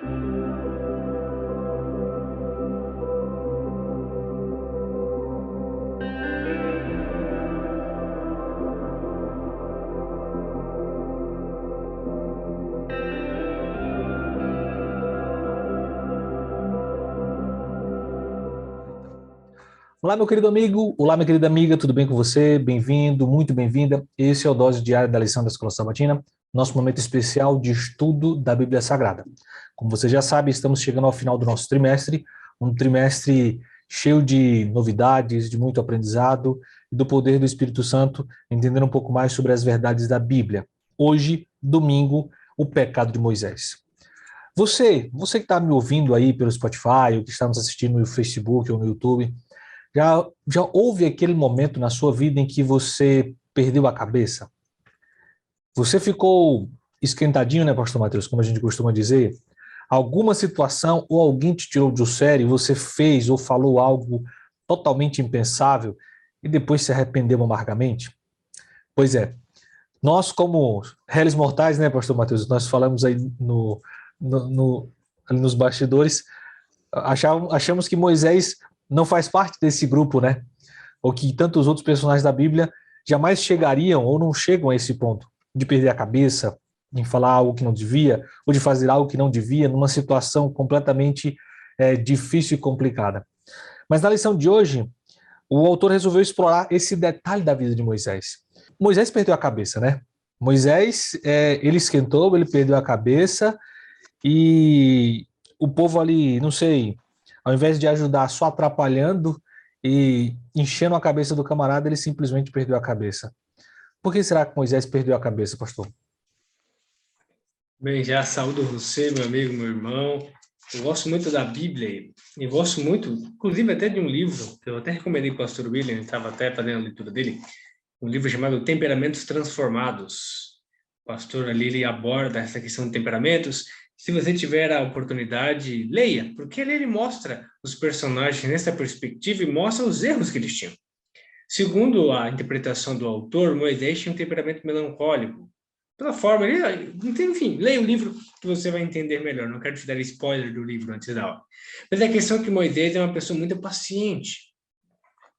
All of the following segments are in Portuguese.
Olá, meu querido amigo, olá, minha querida amiga, tudo bem com você? Bem-vindo, muito bem-vinda. Esse é o Dose Diária da Lição da Escola Sabatina, nosso momento especial de estudo da Bíblia Sagrada. Como você já sabe, estamos chegando ao final do nosso trimestre, um trimestre cheio de novidades, de muito aprendizado e do poder do Espírito Santo, entendendo um pouco mais sobre as verdades da Bíblia. Hoje, domingo, o pecado de Moisés. Você que está me ouvindo aí pelo Spotify, ou que está nos assistindo no Facebook ou no YouTube, já houve aquele momento na sua vida em que você perdeu a cabeça? Você ficou esquentadinho, né, Pastor Matheus, como a gente costuma dizer? Alguma situação ou alguém te tirou do sério, você fez ou falou algo totalmente impensável e depois se arrependeu amargamente? Pois é, nós como réis mortais, né, Pastor Matheus, nós falamos aí ali nos bastidores, achamos que Moisés não faz parte desse grupo, né? Ou que tantos outros personagens da Bíblia jamais chegariam ou não chegam a esse ponto de perder a cabeça, em falar algo que não devia, ou de fazer algo que não devia, numa situação completamente difícil e complicada. Mas na lição de hoje, o autor resolveu explorar esse detalhe da vida de Moisés. Moisés perdeu a cabeça, né? Moisés, ele esquentou, ele perdeu a cabeça e o povo ali, não sei, ao invés de ajudar só atrapalhando e enchendo a cabeça do camarada, ele simplesmente perdeu a cabeça. Por que será que Moisés perdeu a cabeça, pastor? Bem, já saúdo você, meu amigo, meu irmão. Eu gosto muito da Bíblia e gosto muito, inclusive até de um livro que eu até recomendei para o pastor William, estava até fazendo a leitura dele, um livro chamado Temperamentos Transformados. O pastor ali ele aborda essa questão de temperamentos. Se você tiver a oportunidade, leia, porque ele mostra os personagens nessa perspectiva e mostra os erros que eles tinham. Segundo a interpretação do autor, Moisés tinha um temperamento melancólico. Pela forma, enfim, leia o livro que você vai entender melhor. Não quero te dar spoiler do livro antes da aula. Mas a questão é que Moisés é uma pessoa muito paciente.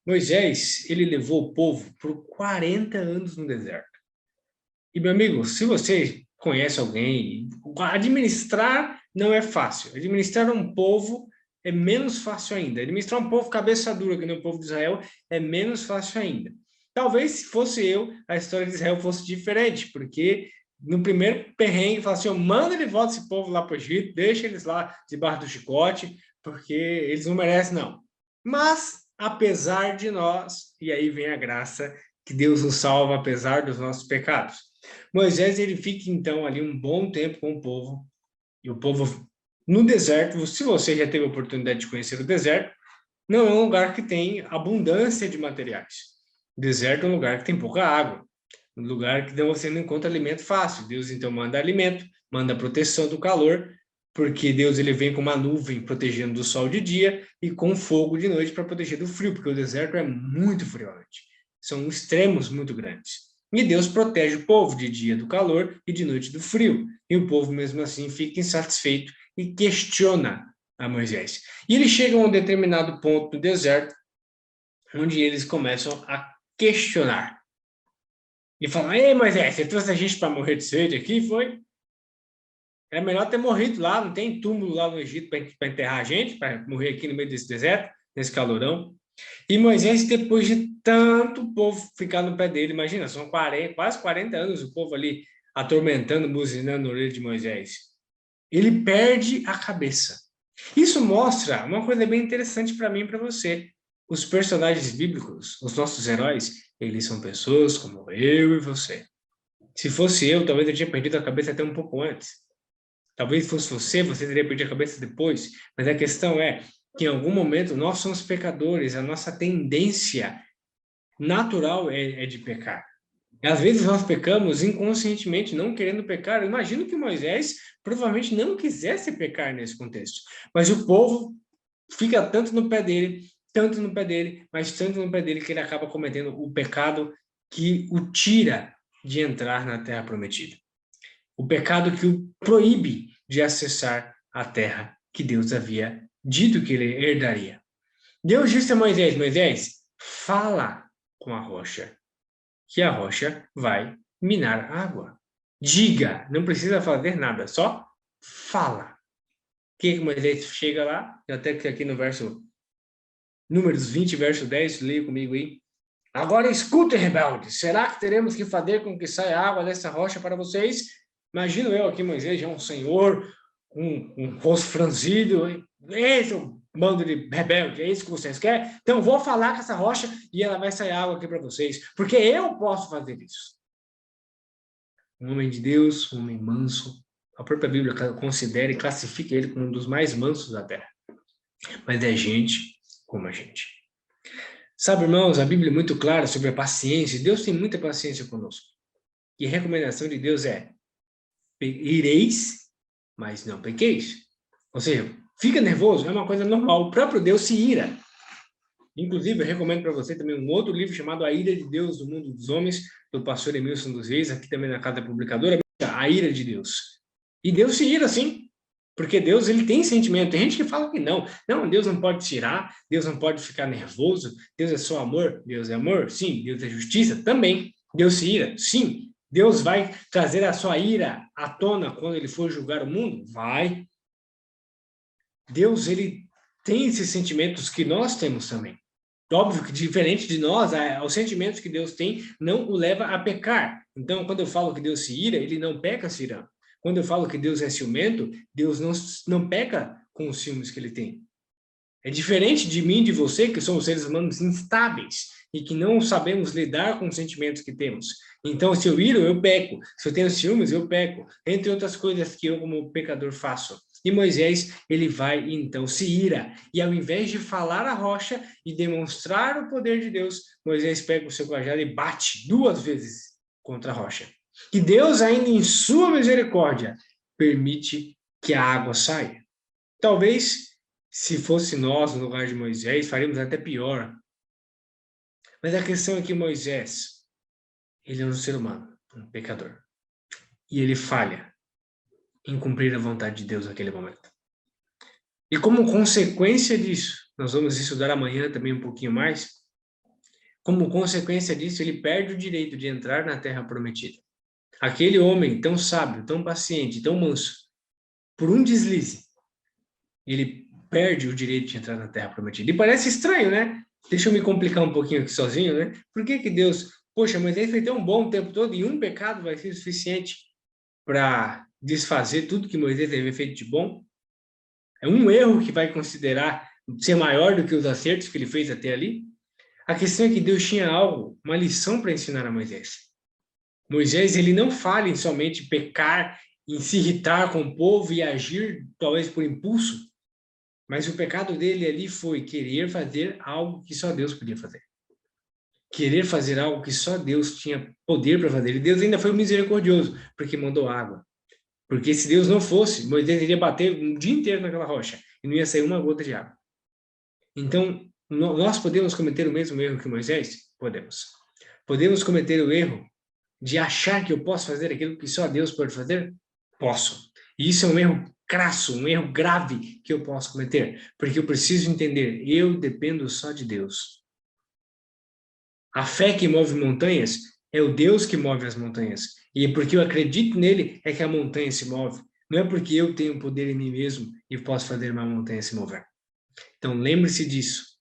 Moisés, ele levou o povo por 40 anos no deserto. E, meu amigo, se você conhece alguém, administrar não é fácil. Administrar um povo é menos fácil ainda. Administrar um povo cabeça dura, que nem o povo de Israel, é menos fácil ainda. Talvez, se fosse eu, a história de Israel fosse diferente, porque no primeiro perrengue, fala assim, manda de volta esse povo lá para o Egito, deixa eles lá debaixo do chicote, porque eles não merecem, não. Mas, apesar de nós, e aí vem a graça, que Deus nos salva apesar dos nossos pecados. Moisés, ele fica, então, ali um bom tempo com o povo, e o povo no deserto, se você já teve a oportunidade de conhecer o deserto, não é um lugar que tem abundância de materiais. O deserto é um lugar que tem pouca água, um lugar que você não encontra alimento fácil. Deus, então, manda alimento, manda proteção do calor, porque Deus ele vem com uma nuvem protegendo do sol de dia e com fogo de noite para proteger do frio, porque o deserto é muito friorante. São extremos muito grandes. E Deus protege o povo de dia do calor e de noite do frio. E o povo, mesmo assim, fica insatisfeito e questiona a Moisés. E eles chegam a um determinado ponto do deserto, onde eles começam a questionar. E falam, ei, Moisés, você trouxe a gente para morrer de sede aqui, foi? É melhor ter morrido lá, não tem túmulo lá no Egito para enterrar a gente, para morrer aqui no meio desse deserto, nesse calorão. E Moisés, depois de tanto povo ficar no pé dele, imagina, são quase 40 anos o povo ali atormentando, buzinando na orelha de Moisés. Ele perde a cabeça. Isso mostra uma coisa bem interessante para mim e para você. Os personagens bíblicos, os nossos heróis, eles são pessoas como eu e você. Se fosse eu, talvez eu tinha perdido a cabeça até um pouco antes. Talvez fosse você teria perdido a cabeça depois. Mas a questão é que em algum momento nós somos pecadores, a nossa tendência natural é de pecar. Às vezes nós pecamos inconscientemente, não querendo pecar. Eu imagino que Moisés provavelmente não quisesse pecar nesse contexto. Mas o povo fica tanto no pé dele, mas tanto no pé dele que ele acaba cometendo o pecado que o tira de entrar na Terra Prometida. O pecado que o proíbe de acessar a terra que Deus havia dito que ele herdaria. Deus disse a Moisés: Moisés, fala com a rocha, que a rocha vai minar água. Diga, não precisa fazer nada, só fala. O que Moisés chega lá? Até que aqui no verso Números 20, verso 10, leia comigo aí. Agora escutem, rebeldes, será que teremos que fazer com que saia água dessa rocha para vocês? Imagino eu aqui, Moisés, já um senhor, um rosto franzido, esse é o bando de rebelde, é isso que vocês querem? Então vou falar com essa rocha e ela vai sair água aqui para vocês, porque eu posso fazer isso. Um homem de Deus, um homem manso, a própria Bíblia considera e classifica ele como um dos mais mansos da terra. Mas é gente como a gente. Sabe, irmãos, a Bíblia é muito clara sobre a paciência. Deus tem muita paciência conosco. E a recomendação de Deus é: ireis, mas não pequeis. Ou seja, fica nervoso, é uma coisa normal. O próprio Deus se ira. Inclusive, eu recomendo para você também um outro livro chamado A Ira de Deus do Mundo dos Homens, do pastor Emilson dos Reis, aqui também na Casa Publicadora. A ira de Deus. E Deus se ira, sim. Porque Deus, ele tem sentimento. Tem gente que fala que não. Não, Deus não pode tirar. Deus não pode ficar nervoso. Deus é só amor. Deus é amor? Sim. Deus é justiça? Também. Deus se ira? Sim. Deus vai trazer a sua ira à tona quando ele for julgar o mundo? Vai. Deus, ele tem esses sentimentos que nós temos também. Óbvio que, diferente de nós, os sentimentos que Deus tem não o leva a pecar. Então, quando eu falo que Deus se ira, ele não peca se irando. Quando eu falo que Deus é ciumento, Deus não peca com os ciúmes que ele tem. É diferente de mim e de você, que somos seres humanos instáveis e que não sabemos lidar com os sentimentos que temos. Então, se eu iro, eu peco. Se eu tenho ciúmes, eu peco. Entre outras coisas que eu, como pecador, faço. E Moisés, ele vai, então, se ira. E ao invés de falar a rocha e demonstrar o poder de Deus, Moisés pega o seu cajado e bate 2 vezes contra a rocha. E Deus, ainda em sua misericórdia, permite que a água saia. Talvez, se fosse nós no lugar de Moisés, faríamos até pior. Mas a questão é que Moisés, ele é um ser humano, um pecador. E ele falha em cumprir a vontade de Deus naquele momento. E como consequência disso, nós vamos estudar amanhã também um pouquinho mais, como consequência disso, ele perde o direito de entrar na terra prometida. Aquele homem tão sábio, tão paciente, tão manso, por um deslize, ele perde o direito de entrar na terra prometida. E parece estranho, né? Deixa eu me complicar um pouquinho aqui sozinho, né? Por que Deus... Poxa, mas ele fez tão bom o tempo todo e um pecado vai ser suficiente para desfazer tudo que Moisés teve feito de bom? É um erro que vai considerar ser maior do que os acertos que ele fez até ali? A questão é que Deus tinha algo, uma lição para ensinar a Moisés. Moisés, ele não fala em somente pecar, em se irritar com o povo e agir, talvez por impulso, mas o pecado dele ali foi querer fazer algo que só Deus podia fazer. Querer fazer algo que só Deus tinha poder para fazer. E Deus ainda foi misericordioso, porque mandou água. Porque se Deus não fosse, Moisés iria bater um dia inteiro naquela rocha e não ia sair uma gota de água. Então, nós podemos cometer o mesmo erro que Moisés? Podemos. Podemos cometer o erro de achar que eu posso fazer aquilo que só Deus pode fazer? Posso. E isso é um erro crasso, um erro grave que eu posso cometer, porque eu preciso entender, eu dependo só de Deus. A fé que move montanhas é o Deus que move as montanhas. E porque eu acredito nele é que a montanha se move. Não é porque eu tenho poder em mim mesmo e posso fazer uma montanha se mover. Então lembre-se disso.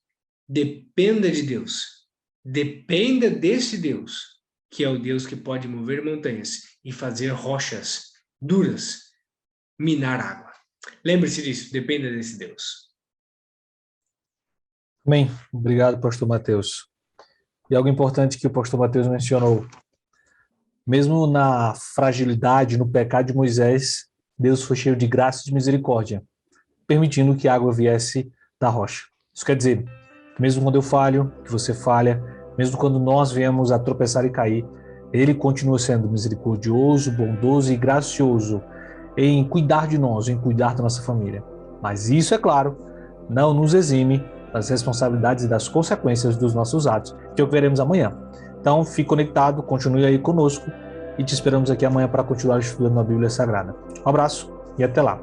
Dependa de Deus. Dependa desse Deus, que é o Deus que pode mover montanhas e fazer rochas duras minar água. Lembre-se disso, dependa desse Deus. Amém. Obrigado, pastor Mateus. E algo importante que o pastor Mateus mencionou. Mesmo na fragilidade, no pecado de Moisés, Deus foi cheio de graça e de misericórdia, permitindo que a água viesse da rocha. Isso quer dizer, mesmo quando eu falho, que você falha, mesmo quando nós viemos a tropeçar e cair, Ele continua sendo misericordioso, bondoso e gracioso em cuidar de nós, em cuidar da nossa família. Mas isso, é claro, não nos exime das responsabilidades e das consequências dos nossos atos, que o veremos amanhã. Então, fique conectado, continue aí conosco e te esperamos aqui amanhã para continuar estudando a Bíblia Sagrada. Um abraço e até lá.